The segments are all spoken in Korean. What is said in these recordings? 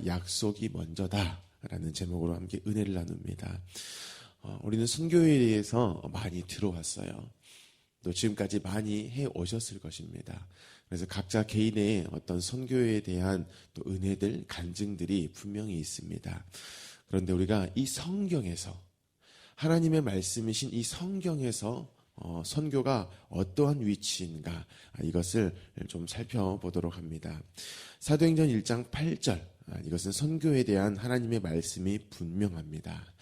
약속이 먼저다라는 제목으로 함께 은혜를 나눕니다. 우리는 선교에 대해서 많이 들어왔어요. 또 지금까지 많이 해 오셨을 것입니다. 그래서 각자 개인의 어떤 선교에 대한 또 은혜들, 간증들이 분명히 있습니다. 그런데 우리가 이 성경에서, 하나님의 말씀이신 이 성경에서 선교가 어떠한 위치인가, 이것을 좀 살펴보도록 합니다. 사도행전 1장 8절, 이것은 선교에 대한 하나님의 말씀이 분명합니다.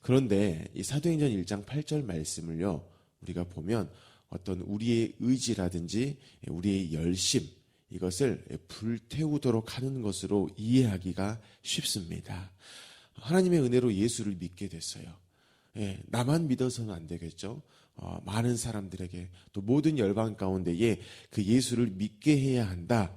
그런데 이 사도행전 1장 8절 말씀을요, 우리가 보면 어떤 우리의 의지라든지 우리의 열심, 이것을 불태우도록 하는 것으로 이해하기가 쉽습니다. 하나님의 은혜로 예수를 믿게 됐어요. 나만 믿어서는 안 되겠죠. 많은 사람들에게, 또 모든 열방 가운데에 그 예수를 믿게 해야 한다.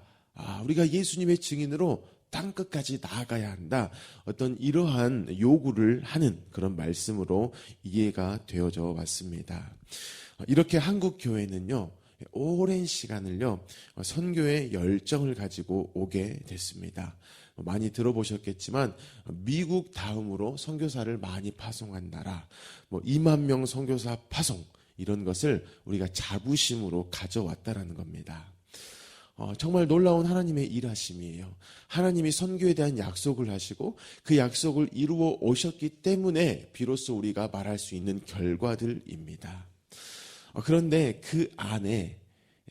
우리가 예수님의 증인으로 땅끝까지 나아가야 한다. 어떤 이러한 요구를 하는 그런 말씀으로 이해가 되어져 왔습니다. 이렇게 한국 교회는요, 오랜 시간을요, 선교의 열정을 가지고 오게 됐습니다. 많이 들어보셨겠지만 미국 다음으로 선교사를 많이 파송한 나라, 2만 명 선교사 파송, 이런 것을 우리가 자부심으로 가져왔다라는 겁니다. 정말 놀라운 하나님의 일하심이에요. 하나님이 선교에 대한 약속을 하시고 그 약속을 이루어 오셨기 때문에 비로소 우리가 말할 수 있는 결과들입니다. 그런데 그 안에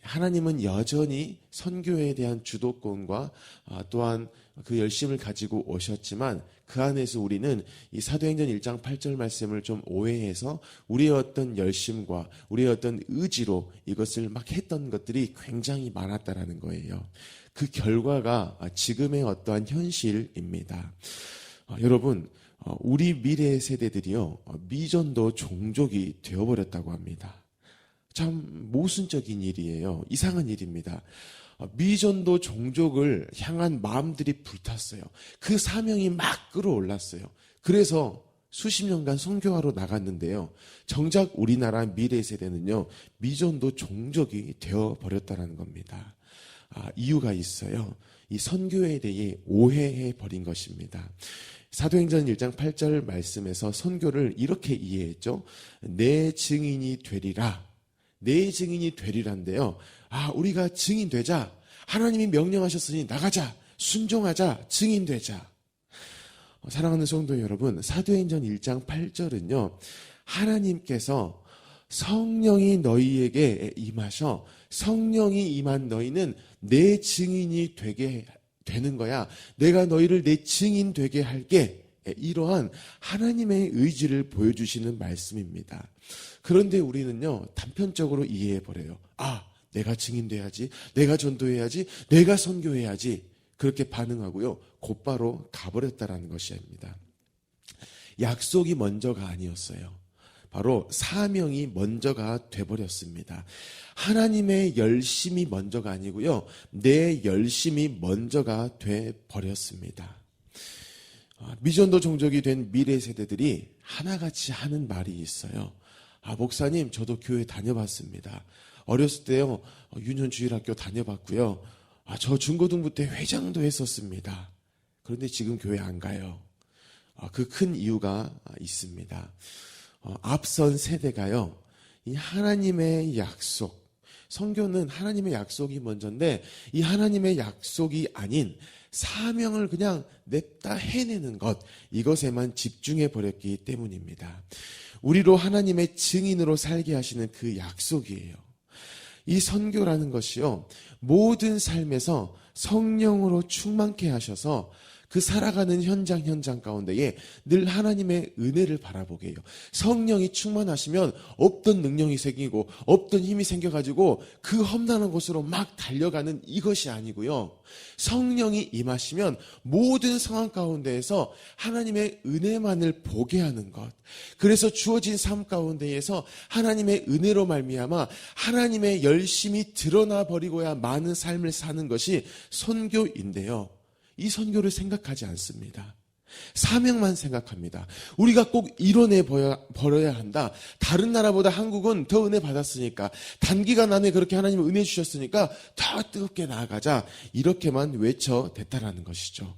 하나님은 여전히 선교에 대한 주도권과 또한 그 열심을 가지고 오셨지만, 그 안에서 우리는 이 사도행전 1장 8절 말씀을 좀 오해해서 우리의 어떤 열심과 우리의 어떤 의지로 이것을 막 했던 것들이 굉장히 많았다라는 거예요. 그 결과가 지금의 어떠한 현실입니다. 여러분, 우리 미래 세대들이요, 미전도 종족이 되어버렸다고 합니다. 참 모순적인 일이에요. 이상한 일입니다. 미전도 종족을 향한 마음들이 불탔어요. 그 사명이 막 끌어올랐어요. 그래서 수십 년간 선교하러 나갔는데요, 정작 우리나라 미래 세대는요, 미전도 종족이 되어버렸다는 겁니다. 이유가 있어요. 이 선교에 대해 오해해 버린 것입니다. 사도행전 1장 8절 말씀에서 선교를 이렇게 이해했죠. 내 증인이 되리라. 내 증인이 되리란데요, 우리가 증인 되자. 하나님이 명령하셨으니 나가자. 순종하자. 증인 되자. 사랑하는 성도 여러분, 사도행전 1장 8절은요, 하나님께서 성령이 너희에게 임하셔 성령이 임한 너희는 내 증인이 되게 되는 거야. 내가 너희를 내 증인 되게 할게. 이러한 하나님의 의지를 보여주시는 말씀입니다. 그런데 우리는요, 단편적으로 이해해버려요. 내가 증인돼야지, 내가 전도해야지, 내가 선교해야지, 그렇게 반응하고요, 곧바로 가버렸다라는 것입니다. 약속이 먼저가 아니었어요. 바로 사명이 먼저가 돼버렸습니다. 하나님의 열심이 먼저가 아니고요, 내 열심이 먼저가 돼버렸습니다. 미전도 종족이 된 미래 세대들이 하나같이 하는 말이 있어요. 목사님, 저도 교회 다녀봤습니다. 어렸을 때요, 유년주일학교 다녀봤고요. 저 중고등부 때 회장도 했었습니다. 그런데 지금 교회 안 가요. 그 큰 이유가 있습니다. 앞선 세대가요, 이 하나님의 약속, 선교는 하나님의 약속이 먼저인데 이 하나님의 약속이 아닌 사명을 그냥 냅다 해내는 것, 이것에만 집중해 버렸기 때문입니다. 우리로 하나님의 증인으로 살게 하시는 그 약속이에요. 이 선교라는 것이요, 모든 삶에서 성령으로 충만케 하셔서 그 살아가는 현장 가운데에 늘 하나님의 은혜를 바라보게 해요. 성령이 충만하시면 없던 능력이 생기고 없던 힘이 생겨가지고 그 험난한 곳으로 막 달려가는 이것이 아니고요, 성령이 임하시면 모든 상황 가운데에서 하나님의 은혜만을 보게 하는 것, 그래서 주어진 삶 가운데에서 하나님의 은혜로 말미암아 하나님의 열심이 드러나 버리고야 많은 삶을 사는 것이 선교인데요, 이 선교를 생각하지 않습니다. 사명만 생각합니다. 우리가 꼭 이뤄내 버려야 한다. 다른 나라보다 한국은 더 은혜 받았으니까, 단기간 안에 그렇게 하나님 은혜 주셨으니까 더 뜨겁게 나아가자, 이렇게만 외쳐댔다라는 것이죠.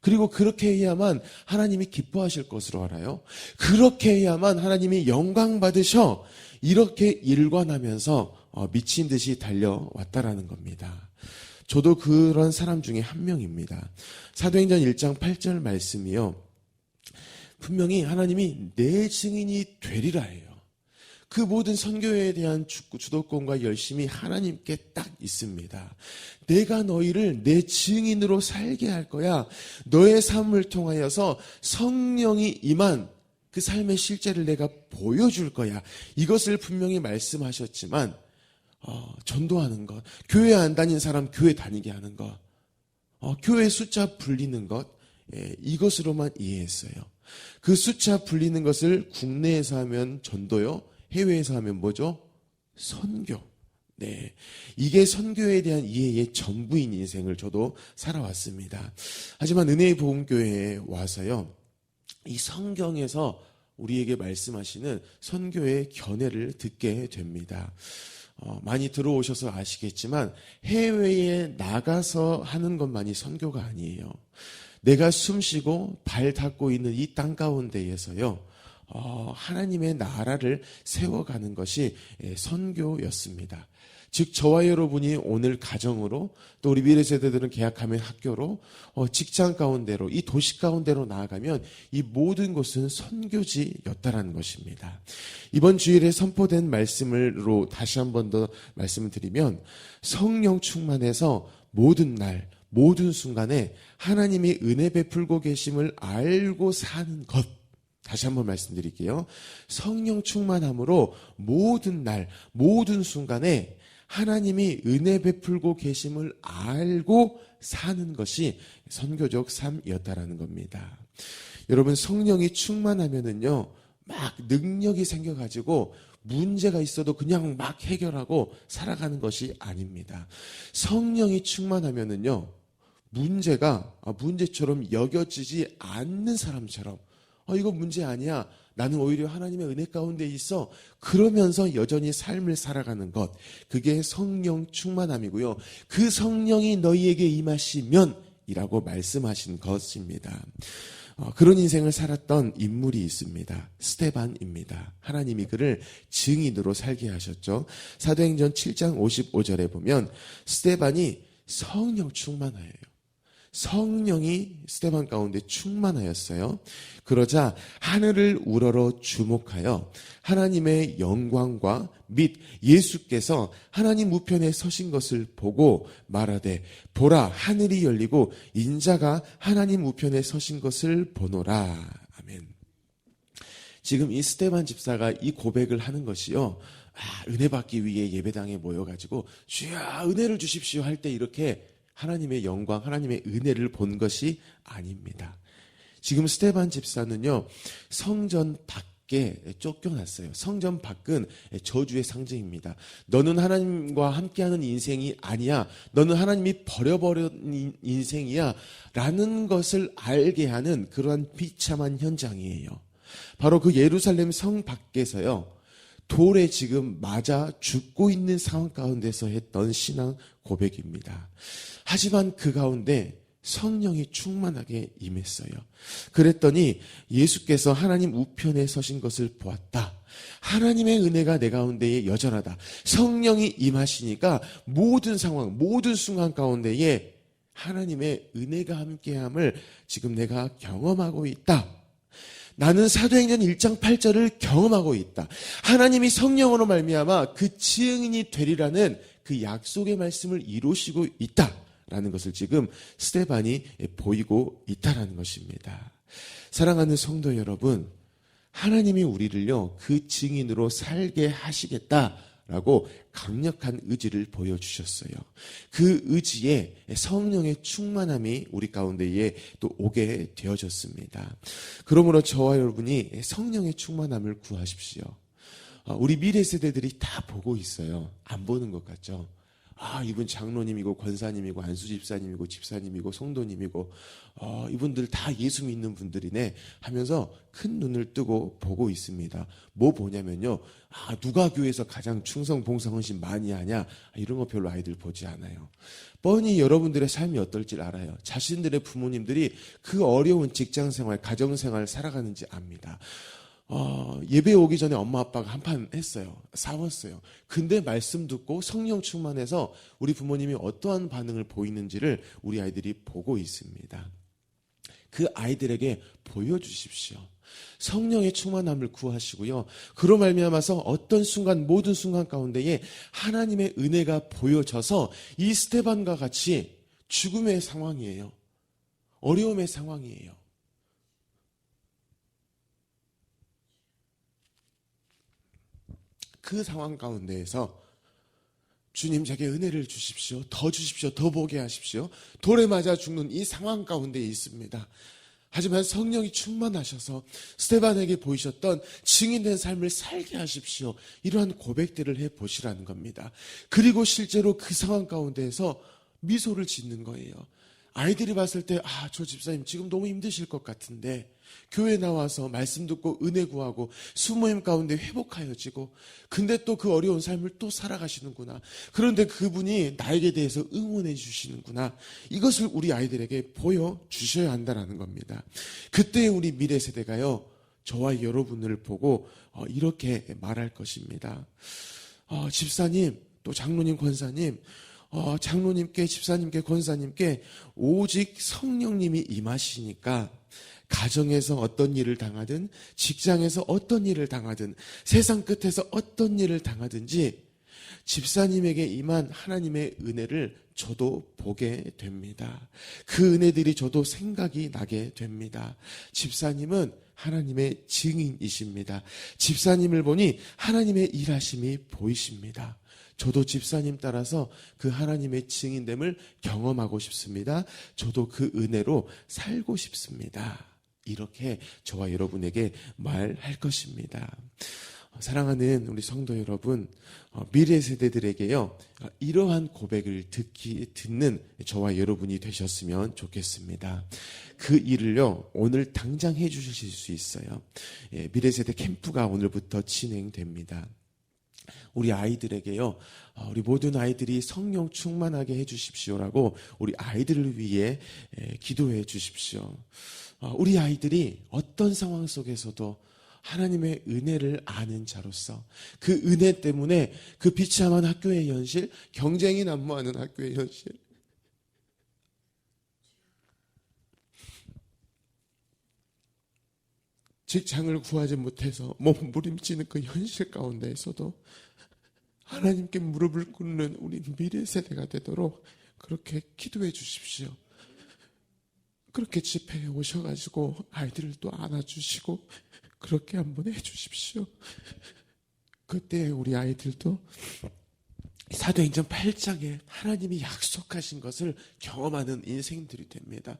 그리고 그렇게 해야만 하나님이 기뻐하실 것으로 알아요. 그렇게 해야만 하나님이 영광 받으셔. 이렇게 일관하면서 미친 듯이 달려왔다라는 겁니다. 저도 그런 사람 중에 한 명입니다. 사도행전 1장 8절 말씀이요. 분명히 하나님이 내 증인이 되리라 해요. 그 모든 선교에 대한 주도권과 열심이 하나님께 딱 있습니다. 내가 너희를 내 증인으로 살게 할 거야. 너의 삶을 통하여서 성령이 임한 그 삶의 실제를 내가 보여줄 거야. 이것을 분명히 말씀하셨지만 전도하는 것, 교회 안 다닌 사람 교회 다니게 하는 것, 교회 숫자 불리는 것, 이것으로만 이해했어요. 그 숫자 불리는 것을 국내에서 하면 전도요, 해외에서 하면 뭐죠? 선교. 네, 이게 선교에 대한 이해의 전부인 인생을 저도 살아왔습니다. 하지만 은혜의 복음교회에 와서요, 이 성경에서 우리에게 말씀하시는 선교의 견해를 듣게 됩니다. 많이 들어오셔서 아시겠지만 해외에 나가서 하는 것만이 선교가 아니에요. 내가 숨쉬고 발 닿고 있는 이 땅 가운데에서요, 하나님의 나라를 세워가는 것이 선교였습니다. 즉 저와 여러분이 오늘 가정으로, 또 우리 미래 세대들은 계약하면 학교로, 직장 가운데로, 이 도시 가운데로 나아가면 이 모든 곳은 선교지였다라는 것입니다. 이번 주일에 선포된 말씀으로 다시 한 번 더 말씀을 드리면, 성령 충만해서 모든 날, 모든 순간에 하나님이 은혜 베풀고 계심을 알고 사는 것. 다시 한번 말씀드릴게요. 성령 충만함으로 모든 날, 모든 순간에 하나님이 은혜 베풀고 계심을 알고 사는 것이 선교적 삶이었다라는 겁니다. 여러분, 성령이 충만하면은요, 막 능력이 생겨가지고 문제가 있어도 그냥 막 해결하고 살아가는 것이 아닙니다. 성령이 충만하면은요, 문제가 문제처럼 여겨지지 않는 사람처럼, 이거 문제 아니야, 나는 오히려 하나님의 은혜 가운데 있어, 그러면서 여전히 삶을 살아가는 것, 그게 성령 충만함이고요. 그 성령이 너희에게 임하시면 이라고 말씀하신 것입니다. 그런 인생을 살았던 인물이 있습니다. 스데반입니다. 하나님이 그를 증인으로 살게 하셨죠. 사도행전 7장 55절에 보면 스데반이 성령 충만하여요. 성령이 스데반 가운데 충만하였어요. 그러자 하늘을 우러러 주목하여 하나님의 영광과 및 예수께서 하나님 우편에 서신 것을 보고 말하되, 보라, 하늘이 열리고 인자가 하나님 우편에 서신 것을 보노라. 아멘. 지금 이 스데반 집사가 이 고백을 하는 것이요, 은혜 받기 위해 예배당에 모여가지고 주여 은혜를 주십시오 할 때 이렇게 하나님의 영광, 하나님의 은혜를 본 것이 아닙니다. 지금 스데반 집사는요, 성전 밖에 쫓겨났어요. 성전 밖은 저주의 상징입니다. 너는 하나님과 함께하는 인생이 아니야. 너는 하나님이 버려버린 인생이야. 라는 것을 알게 하는 그러한 비참한 현장이에요. 바로 그 예루살렘 성 밖에서요, 돌에 지금 맞아 죽고 있는 상황 가운데서 했던 신앙 고백입니다. 하지만 그 가운데 성령이 충만하게 임했어요. 그랬더니 예수께서 하나님 우편에 서신 것을 보았다. 하나님의 은혜가 내 가운데에 여전하다. 성령이 임하시니까 모든 상황, 모든 순간 가운데에 하나님의 은혜가 함께함을 지금 내가 경험하고 있다. 나는 사도행전 1장 8절을 경험하고 있다. 하나님이 성령으로 말미암아 그 증인이 되리라는 그 약속의 말씀을 이루시고 있다라는 것을 지금 스데반이 보이고 있다라는 것입니다. 사랑하는 성도 여러분, 하나님이 우리를요, 그 증인으로 살게 하시겠다라고 강력한 의지를 보여주셨어요. 그 의지에 성령의 충만함이 우리 가운데에 또 오게 되어졌습니다. 그러므로 저와 여러분이 성령의 충만함을 구하십시오. 우리 미래 세대들이 다 보고 있어요. 안 보는 것 같죠? 이분 장로님이고 권사님이고 안수집사님이고 집사님이고 성도님이고 이분들 다 예수 믿는 분들이네 하면서 큰 눈을 뜨고 보고 있습니다. 뭐 보냐면요, 누가 교회에서 가장 충성 봉사 헌신 많이 하냐, 이런 거 별로 아이들 보지 않아요. 뻔히 여러분들의 삶이 어떨지 알아요. 자신들의 부모님들이 그 어려운 직장생활, 가정생활 살아가는지 압니다. 예배 오기 전에 엄마 아빠가 한판 했어요. 싸웠어요. 근데 말씀 듣고 성령 충만해서 우리 부모님이 어떠한 반응을 보이는지를 우리 아이들이 보고 있습니다. 그 아이들에게 보여주십시오. 성령의 충만함을 구하시고요. 그로 말미암아서 어떤 순간, 모든 순간 가운데에 하나님의 은혜가 보여져서 이 스데반과 같이 죽음의 상황이에요. 어려움의 상황이에요. 그 상황 가운데에서 주님 제게 은혜를 주십시오. 더 주십시오. 더 보게 하십시오. 돌에 맞아 죽는 이 상황 가운데 있습니다. 하지만 성령이 충만하셔서 스데반에게 보이셨던 증인된 삶을 살게 하십시오. 이러한 고백들을 해보시라는 겁니다. 그리고 실제로 그 상황 가운데에서 미소를 짓는 거예요. 아이들이 봤을 때 저 집사님 지금 너무 힘드실 것 같은데 교회 나와서 말씀 듣고 은혜 구하고 수모임 가운데 회복하여지고 근데 또 그 어려운 삶을 또 살아가시는구나. 그런데 그분이 나에게 대해서 응원해 주시는구나. 이것을 우리 아이들에게 보여주셔야 한다는 겁니다. 그때 우리 미래 세대가요, 저와 여러분을 보고 이렇게 말할 것입니다. 집사님, 또 장로님, 권사님, 장로님께, 집사님께, 권사님께 오직 성령님이 임하시니까 가정에서 어떤 일을 당하든, 직장에서 어떤 일을 당하든, 세상 끝에서 어떤 일을 당하든지 집사님에게 임한 하나님의 은혜를 저도 보게 됩니다. 그 은혜들이 저도 생각이 나게 됩니다. 집사님은 하나님의 증인이십니다. 집사님을 보니 하나님의 일하심이 보이십니다. 저도 집사님 따라서 그 하나님의 증인됨을 경험하고 싶습니다. 저도 그 은혜로 살고 싶습니다. 이렇게 저와 여러분에게 말할 것입니다. 사랑하는 우리 성도 여러분, 미래 세대들에게요, 이러한 고백을 듣는 저와 여러분이 되셨으면 좋겠습니다. 그 일을요, 오늘 당장 해주실 수 있어요. 미래 세대 캠프가 오늘부터 진행됩니다. 우리 아이들에게요, 우리 모든 아이들이 성령 충만하게 해주십시오라고 우리 아이들을 위해 기도해 주십시오. 우리 아이들이 어떤 상황 속에서도 하나님의 은혜를 아는 자로서 그 은혜 때문에 그 비참한 학교의 현실, 경쟁이 난무하는 학교의 현실, 직장을 구하지 못해서 몸부림치는 그 현실 가운데에서도 하나님께 무릎을 꿇는 우리 미래 세대가 되도록 그렇게 기도해 주십시오. 그렇게 집회에 오셔가지고 아이들을 또 안아주시고 그렇게 한번 해주십시오. 그때 우리 아이들도 사도행전 8장에 하나님이 약속하신 것을 경험하는 인생들이 됩니다.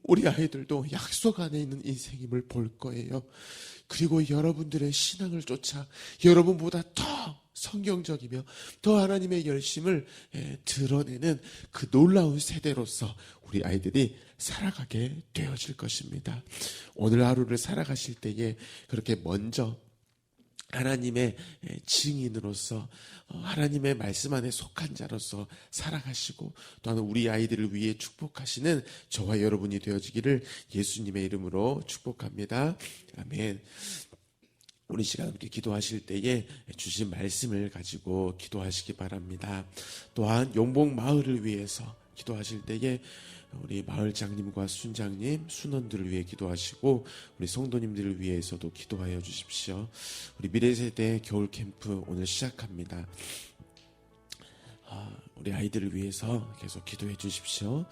우리 아이들도 약속 안에 있는 인생임을 볼 거예요. 그리고 여러분들의 신앙을 쫓아 여러분보다 더 성경적이며 더 하나님의 열심을 드러내는 그 놀라운 세대로서 우리 아이들이 살아가게 되어질 것입니다. 오늘 하루를 살아가실 때에 그렇게 먼저 하나님의 증인으로서 하나님의 말씀 안에 속한 자로서 살아가시고 또한 우리 아이들을 위해 축복하시는 저와 여러분이 되어지기를 예수님의 이름으로 축복합니다. 아멘. 우리 시간 함께 기도하실 때에 주신 말씀을 가지고 기도하시기 바랍니다. 또한 용복 마을을 위해서 기도하실 때에 우리 마을장님과 순장님, 순원들을 위해 기도하시고 우리 성도님들을 위해서도 기도하여 주십시오. 우리 미래세대 겨울 캠프 오늘 시작합니다. 우리 아이들을 위해서 계속 기도해 주십시오.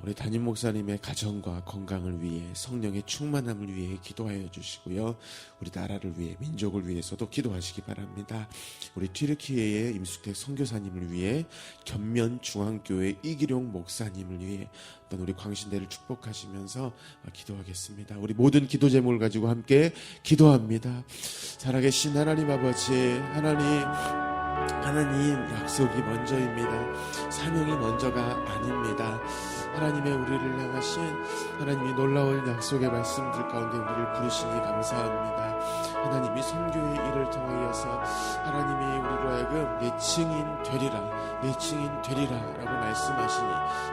우리 담임 목사님의 가정과 건강을 위해 성령의 충만함을 위해 기도하여 주시고요. 우리 나라를 위해 민족을 위해서도 기도하시기 바랍니다. 우리 튀르키예의 임숙택 선교사님을 위해 견면 중앙교회 이기룡 목사님을 위해 어떤 우리 광신대를 축복하시면서 기도하겠습니다. 우리 모든 기도 제목을 가지고 함께 기도합니다. 살아계신 하나님 아버지, 하나님 하나님, 약속이 먼저입니다. 사명이 먼저가 아닙니다. 하나님의 우리를 향하신 하나님이 놀라운 약속의 말씀들 가운데 우리를 부르시니 감사합니다. 하나님이 선교의 일을 통하여서 하나님이 우리로 하여금 내 증인 되리라, 내 증인 되리라 라고 말씀하시니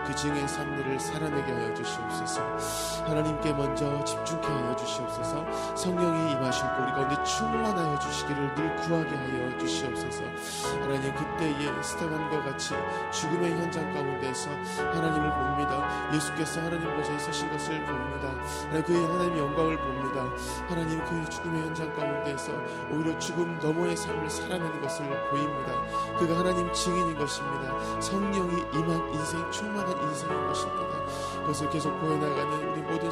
그 증인 삶들을 살아내게 하여 주시옵소서. 하나님께 먼저 집중케 하여 주시옵소서. 성령이 임하시고 우리 가운데 충만하여 주시기를 늘 구하게 하여 주시옵소서. 하나님, 그때의 스테반과 같이 죽음의 현장 가운데서 하나님을 봅니다. 예수께서 하나님 보좌에 서신 것을 봅니다. 그의 하나님의 영광을 봅니다. 하나님, 그의 죽음의 현장 가운데서 오히려 죽음 너머의 삶을 살아내는 것을 보입니다. 그가 하나님 증인인 것입니다. 성령이 임한 인생, 충만한 인생인 것입니다. 그것을 계속 보여나가는 우리 모든